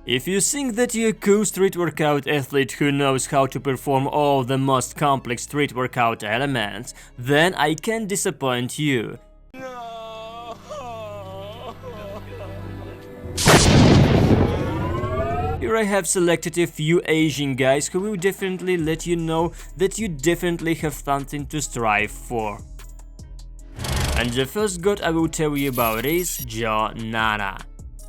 If you think that you're a cool street workout athlete who knows how to perform all the most complex street workout elements, then I can't disappoint you. Here I have selected a few Asian guys who will definitely let you know that you definitely have something to strive for. And the first god I will tell you about is Joe Nana.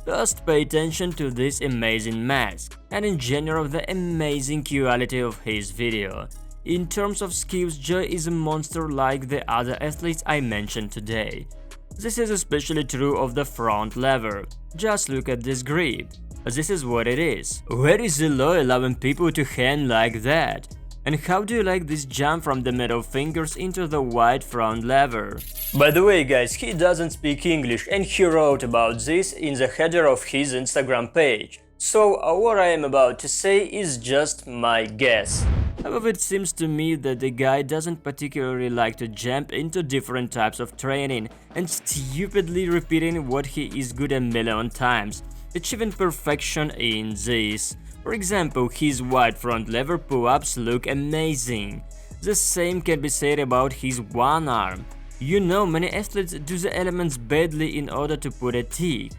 First, pay attention to this amazing mask, and in general the amazing quality of his video. In terms of skills, Joe is a monster like the other athletes I mentioned today. This is especially true of the front lever. Just look at this grip. This is what it is. Where is the law allowing people to hang like that? And how do you like this jump from the middle fingers into the wide front lever? By the way guys, he doesn't speak English and he wrote about this in the header of his Instagram page. So what I am about to say is just my guess. However, it seems to me that the guy doesn't particularly like to jump into different types of training and stupidly repeating what he is good a million times, achieving perfection in this. For example, his wide front lever pull-ups look amazing. The same can be said about his one arm. You know, many athletes do the elements badly in order to put a tick.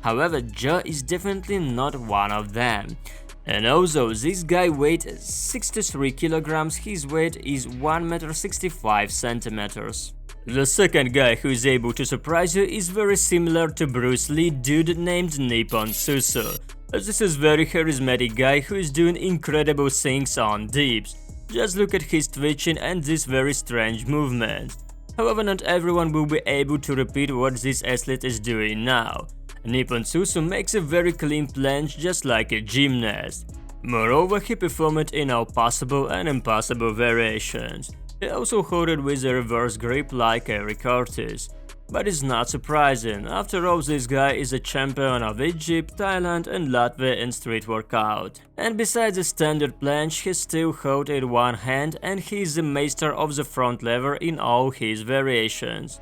However, Joe is definitely not one of them. And although this guy weighs 63 kilograms, his weight is 1.65 meters. The second guy who is able to surprise you is very similar to Bruce Lee dude named Nippon Susu. This is very charismatic guy who is doing incredible things on dips. Just look at his twitching and this very strange movement. However, not everyone will be able to repeat what this athlete is doing now. Nippon Susu makes a very clean planche just like a gymnast. Moreover, he performed it in all possible and impossible variations. He also held it with a reverse grip like Eric Curtis. But it's not surprising, after all this guy is a champion of Egypt, Thailand and Latvia in street workout. And besides the standard planche, he still holds it in one hand and he is the master of the front lever in all his variations.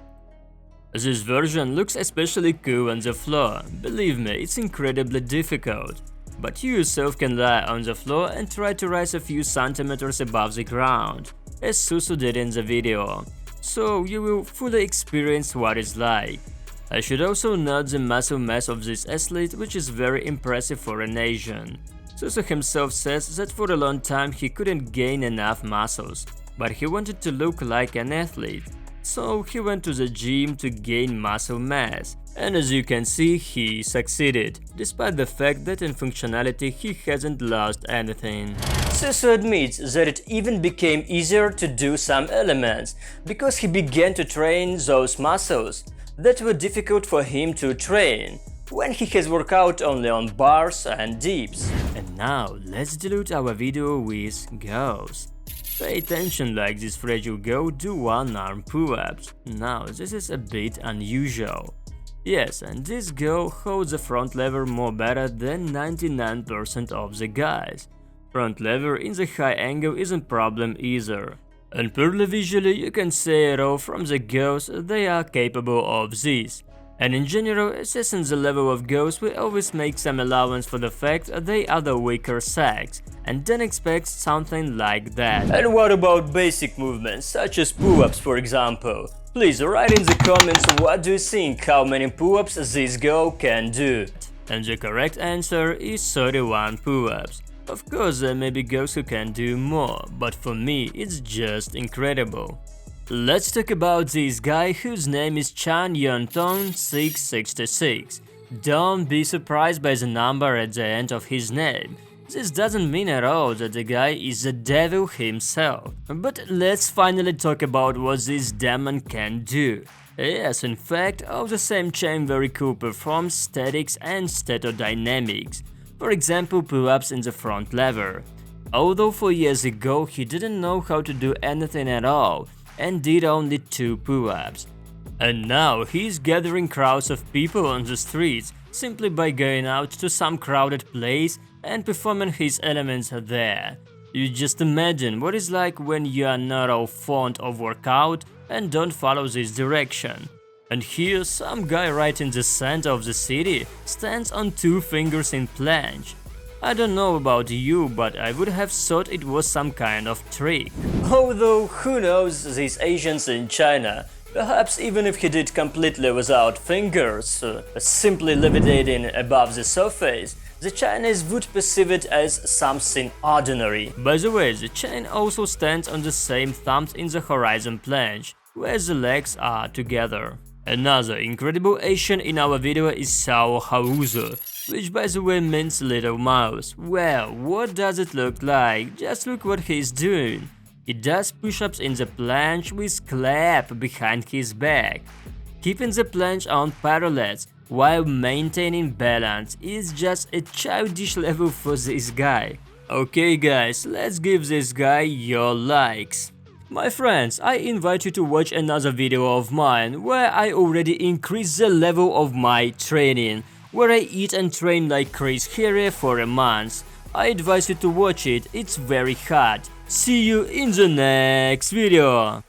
This version looks especially cool on the floor. Believe me, it's incredibly difficult. But you yourself can lie on the floor and try to rise a few centimeters above the ground, as Susu did in the video. So you will fully experience what it's like. I should also note the muscle mass of this athlete, which is very impressive for an Asian. Susu himself says that for a long time he couldn't gain enough muscles, but he wanted to look like an athlete. So he went to the gym to gain muscle mass, and as you can see, he succeeded, despite the fact that in functionality he hasn't lost anything. Susu admits that it even became easier to do some elements, because he began to train those muscles that were difficult for him to train, when he has worked out only on bars and dips. And now, let's dilute our video with goals. Pay attention like this fragile girl do one-arm pull-ups. Now, this is a bit unusual. Yes, and this girl holds the front lever more better than 99% of the guys. Front lever in the high angle isn't problem either. And purely visually you can say it all from the girls, they are capable of this. And in general, assessing the level of girls, we always make some allowance for the fact they are the weaker sex, and then expect something like that. And what about basic movements, such as pull-ups for example? Please write in the comments what do you think how many pull-ups this girl can do. And the correct answer is 31 pull-ups. Of course, there may be girls who can do more, but for me it's just incredible. Let's talk about this guy whose name is Chan Yontong 666. Don't be surprised by the number at the end of his name. This doesn't mean at all that the guy is the devil himself. But let's finally talk about what this demon can do. Yes, in fact, all the same Chan very cool performs statics and statodynamics. For example, pull-ups in the front lever. Although 4 years ago he didn't know how to do anything at all, and did only 2 pull-ups. And now he's gathering crowds of people on the streets simply by going out to some crowded place and performing his elements there. You just imagine what it's like when you are not all fond of workout and don't follow this direction. And here some guy right in the center of the city stands on 2 fingers in planche. I don't know about you, but I would have thought it was some kind of trick. Although, who knows these Asians in China? Perhaps even if he did completely without fingers, simply levitating above the surface, the Chinese would perceive it as something ordinary. By the way, the chain also stands on the same thumbs in the horizon planche, where the legs are together. Another incredible Asian in our video is Sao Hauze, which by the way means little mouse. Well, what does it look like? Just look what he's doing. He does push-ups in the planche with clap behind his back. Keeping the planche on parallels while maintaining balance is just a childish level for this guy. Okay guys, let's give this guy your likes. My friends, I invite you to watch another video of mine where I already increased the level of my training, where I eat and train like Chris here for a month. I advise you to watch it, it's very hard. See you in the next video.